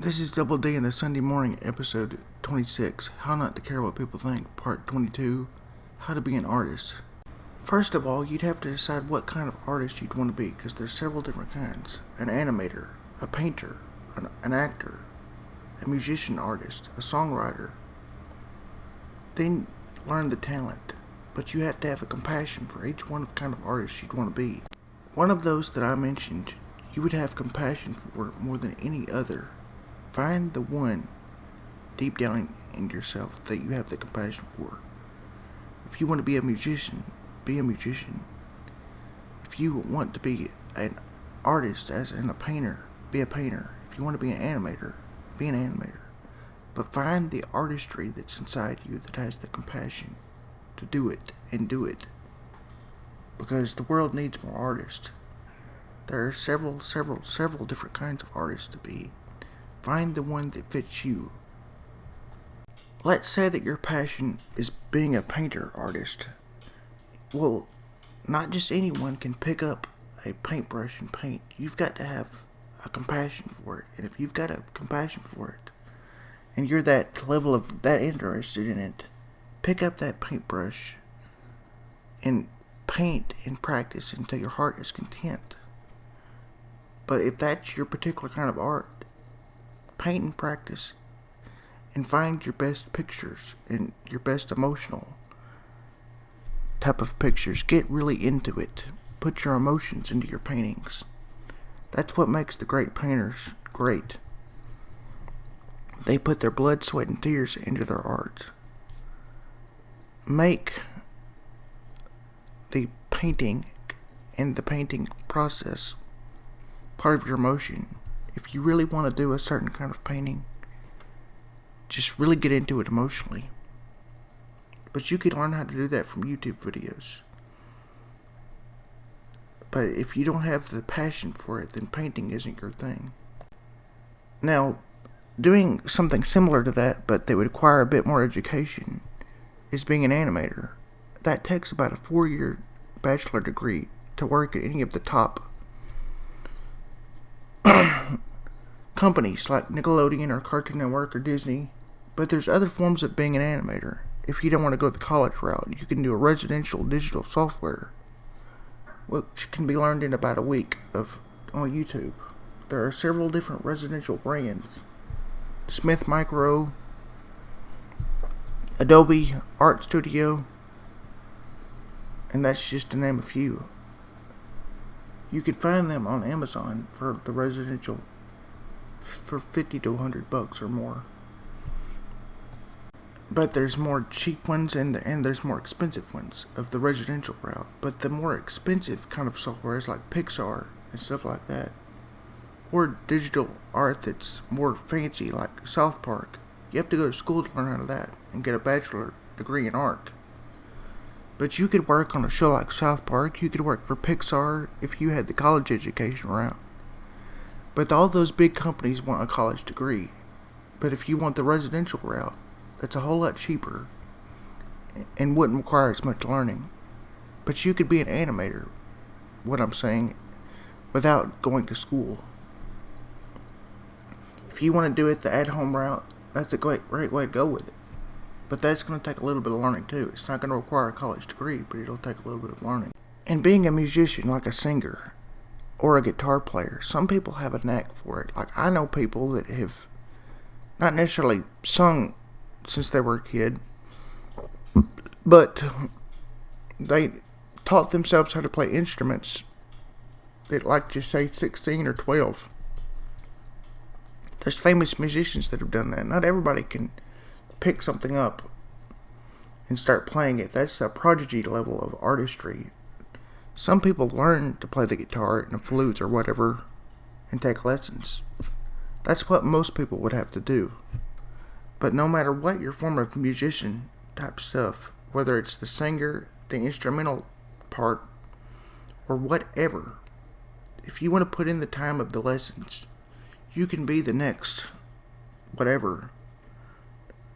This is Double D in the Sunday morning episode 26, How Not to Care What People Think, part 22, How to Be an Artist. First of all, you'd have to decide what kind of artist you'd want to be, because there's several different kinds. An animator, a painter, an actor, a musician artist, a songwriter. Then learn the talent, but you have to have a compassion for each one of kind of artist you'd want to be. One of those that I mentioned, you would have compassion for more than any other. Find the one deep down in yourself that you have the compassion for. If you want to be a musician, be a musician. If you want to be an artist, as in a painter, be a painter. If you want to be an animator, be an animator. But find the artistry that's inside you that has the compassion to do it and do it. Because the world needs more artists. There are several different kinds of artists to be. Find the one that fits you. Let's say that your passion is being a painter artist. Well, not just anyone can pick up a paintbrush and paint. You've got to have a compassion for it. And if you've got a compassion for it, and you're that level of that interested in it, pick up that paintbrush and paint and practice until your heart is content. But if that's your particular kind of art, paint and practice and find your best pictures and your best emotional type of pictures. Get really into it. Put your emotions into your paintings. That's what makes the great painters great. They put their blood, sweat, and tears into their art. Make the painting and the painting process part of your emotion. If you really want to do a certain kind of painting, just really get into it emotionally. But you can learn how to do that from YouTube videos. But if you don't have the passion for it, then painting isn't your thing. Now, doing something similar to that, but that would require a bit more education, is being an animator. That takes about a 4-year bachelor degree to work at any of the top companies like Nickelodeon or Cartoon Network or Disney. But there's other forms of being an animator. If you don't want to go the college route, you can do a residential digital software, which can be learned in about a week on YouTube. There are several different residential brands. Smith Micro, Adobe Art Studio, and that's just to name a few. You can find them on Amazon for the residential for $50 to $100 or more. But there's more cheap ones and there's more expensive ones of the residential route. But the more expensive kind of software is like Pixar and stuff like that. Or digital art that's more fancy like South Park. You have to go to school to learn how to that and get a bachelor degree in art. But you could work on a show like South Park. You could work for Pixar if you had the college education route. But all those big companies want a college degree. But if you want the residential route, that's a whole lot cheaper and wouldn't require as much learning. But you could be an animator, what I'm saying, without going to school. If you want to do it the at-home route, that's a great way to go with it. But that's going to take a little bit of learning too. It's not going to require a college degree, but it'll take a little bit of learning. And being a musician, like a singer or a guitar player, some people have a knack for it. Like I know people that have not necessarily sung since they were a kid, but they taught themselves how to play instruments at like just say 16 or 12. There's famous musicians that have done that. Not everybody can pick something up and start playing it. That's a prodigy level of artistry. Some people learn to play the guitar and the flute or whatever and take lessons. That's what most people would have to do. But no matter what your form of musician type stuff, whether it's the singer, the instrumental part, or whatever, if you want to put in the time of the lessons, you can be the next whatever,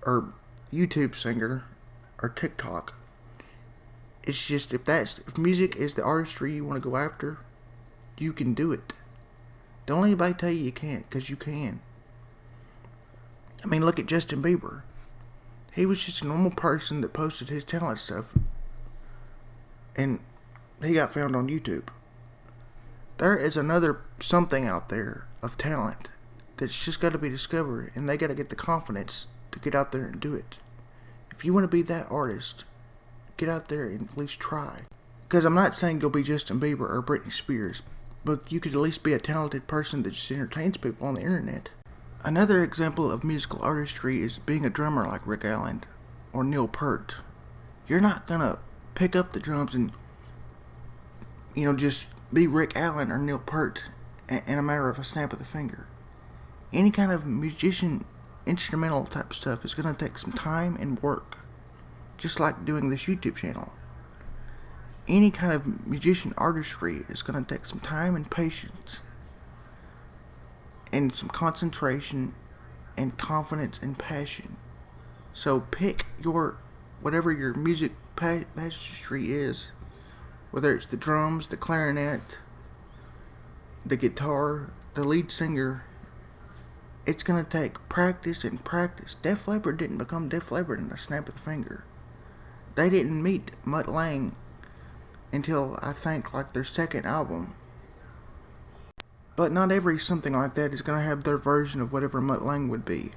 or YouTube singer, or TikTok. It's just if music is the artistry you want to go after, you can do it. Don't let anybody tell you you can't, because you can. I mean, look at Justin Bieber. He was just a normal person that posted his talent stuff, and he got found on YouTube. There is another something out there of talent that's just got to be discovered, and they got to get the confidence to get out there and do it. If you want to be that artist, get out there and at least try. Because I'm not saying go be Justin Bieber or Britney Spears, but you could at least be a talented person that just entertains people on the internet. Another example of musical artistry is being a drummer like Rick Allen or Neil Peart. You're not gonna pick up the drums and, just be Rick Allen or Neil Peart in a matter of a snap of the finger. Any kind of musician, instrumental type stuff is gonna take some time and work. Just like doing this YouTube channel. Any kind of musician artistry is gonna take some time and patience. And some concentration and confidence and passion. So pick whatever your music pageantry is, whether it's the drums, the clarinet, the guitar, the lead singer. It's going to take practice and practice. Def Leppard didn't become Def Leppard in a snap of the finger. They didn't meet Mutt Lange until, I think, like their second album. But not every something like that is going to have their version of whatever Mutt Lange would be.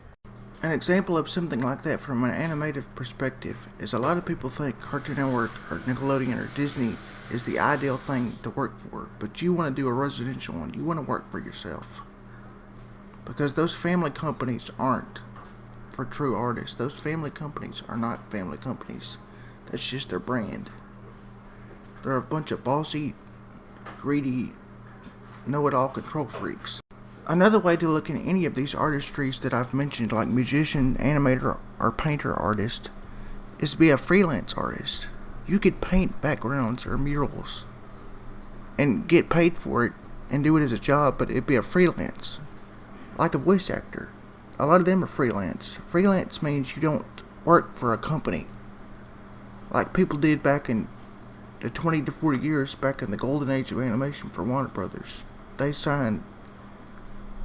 An example of something like that from an animative perspective is a lot of people think Cartoon Network or Nickelodeon or Disney is the ideal thing to work for, but you want to do a residential one. You want to work for yourself. Because those family companies aren't for true artists. Those family companies are not family companies. That's just their brand. They're a bunch of bossy, greedy, know-it-all control freaks. Another way to look at any of these artistries that I've mentioned, like musician, animator, or painter artist, is to be a freelance artist. You could paint backgrounds or murals and get paid for it and do it as a job, but it'd be a freelance. Like a voice actor. A lot of them are freelance. Freelance means you don't work for a company. Like people did back in the 20 to 40 years, back in the golden age of animation for Warner Brothers. They signed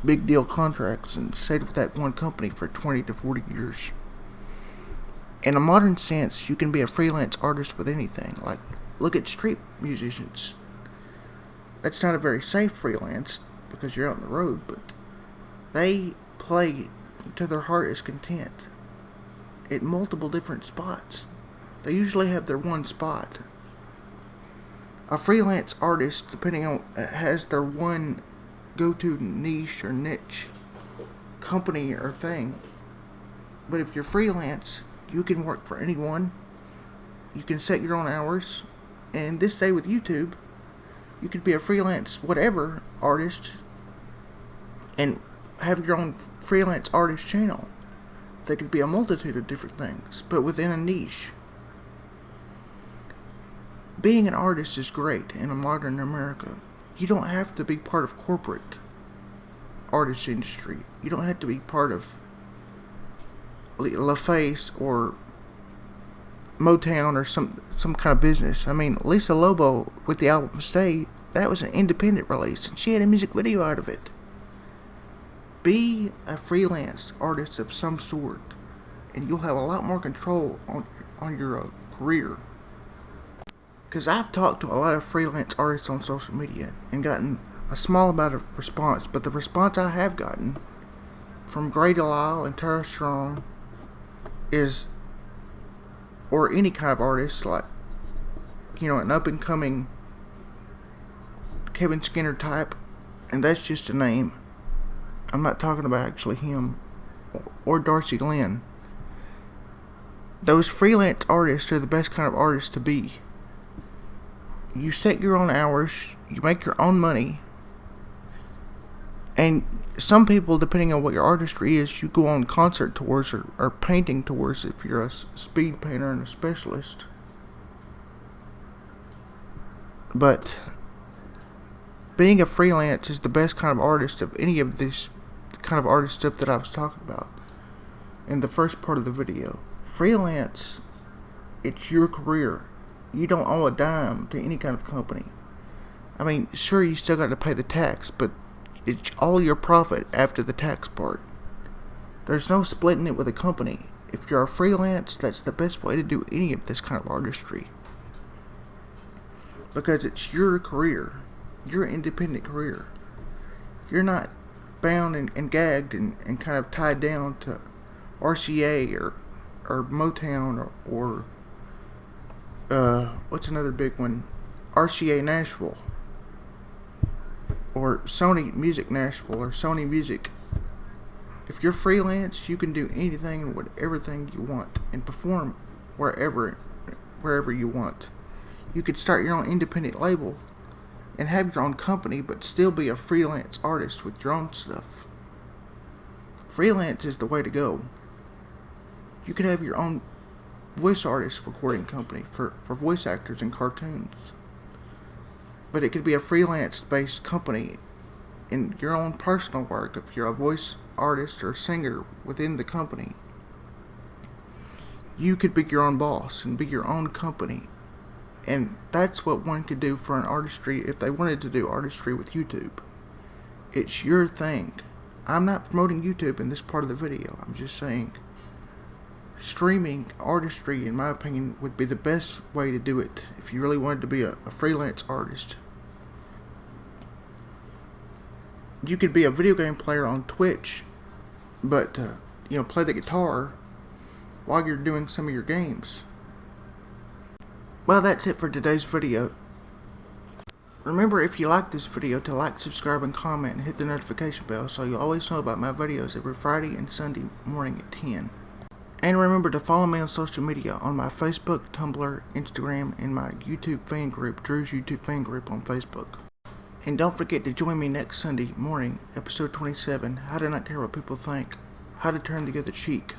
big deal contracts and stayed with that one company for 20 to 40 years. In a modern sense, you can be a freelance artist with anything. Like, look at street musicians. That's not a very safe freelance because you're out on the road, but they play to their heart's content at multiple different spots. They usually have their one spot. A freelance artist, depending on, has their one go-to niche or niche, company or thing. But if you're freelance, you can work for anyone. You can set your own hours. And this day with YouTube, you could be a freelance whatever artist and have your own freelance artist channel. They could be a multitude of different things, but within a niche. Being an artist is great in a modern America. You don't have to be part of corporate artist industry. You don't have to be part of LaFace or Motown or some kind of business. I mean, Lisa Lobo with the album Stay, that was an independent release, and she had a music video out of it. Be a freelance artist of some sort, and you'll have a lot more control on your career. Because I've talked to a lot of freelance artists on social media and gotten a small amount of response, but the response I have gotten from Gray Delisle and Tara Strong is, or any kind of artist, like, an up-and-coming Kevin Skinner type, and that's just a name. I'm not talking about actually him, or Darcy Glenn. Those freelance artists are the best kind of artists to be. You set your own hours, you make your own money, and some people, depending on what your artistry is, you go on concert tours or painting tours if you're a speed painter and a specialist. But being a freelance is the best kind of artist of any of this kind of artist stuff that I was talking about in the first part of the video. Freelance, it's your career. You don't owe a dime to any kind of company. I mean, sure, you still got to pay the tax, but it's all your profit after the tax part. There's no splitting it with a company. If you're a freelance, that's the best way to do any of this kind of artistry. Because it's your career, your independent career. You're not bound and gagged and kind of tied down to RCA or Motown or what's another big one? RCA Nashville or Sony Music Nashville or Sony Music. If you're freelance, you can do anything and whatever thing you want and perform wherever you want. You could start your own independent label and have your own company, but still be a freelance artist with your own stuff. Freelance is the way to go. You could have your own voice artist recording company for voice actors and cartoons. But it could be a freelance-based company in your own personal work if you're a voice artist or singer within the company. You could be your own boss and be your own company. And that's what one could do for an artistry if they wanted to do artistry with YouTube. It's your thing. I'm not promoting YouTube in this part of the video. I'm just saying streaming artistry, in my opinion, would be the best way to do it if you really wanted to be a freelance artist. You could be a video game player on Twitch, but play the guitar while you're doing some of your games. Well, that's it for today's video. Remember, if you like this video, to like, subscribe, and comment, and hit the notification bell so you'll always know about my videos every Friday and Sunday morning at 10. And remember to follow me on social media on my Facebook, Tumblr, Instagram, and my YouTube fan group, Drew's YouTube fan group on Facebook. And don't forget to join me next Sunday morning, episode 27, How to Not Care What People Think, How to Turn the Other Cheek.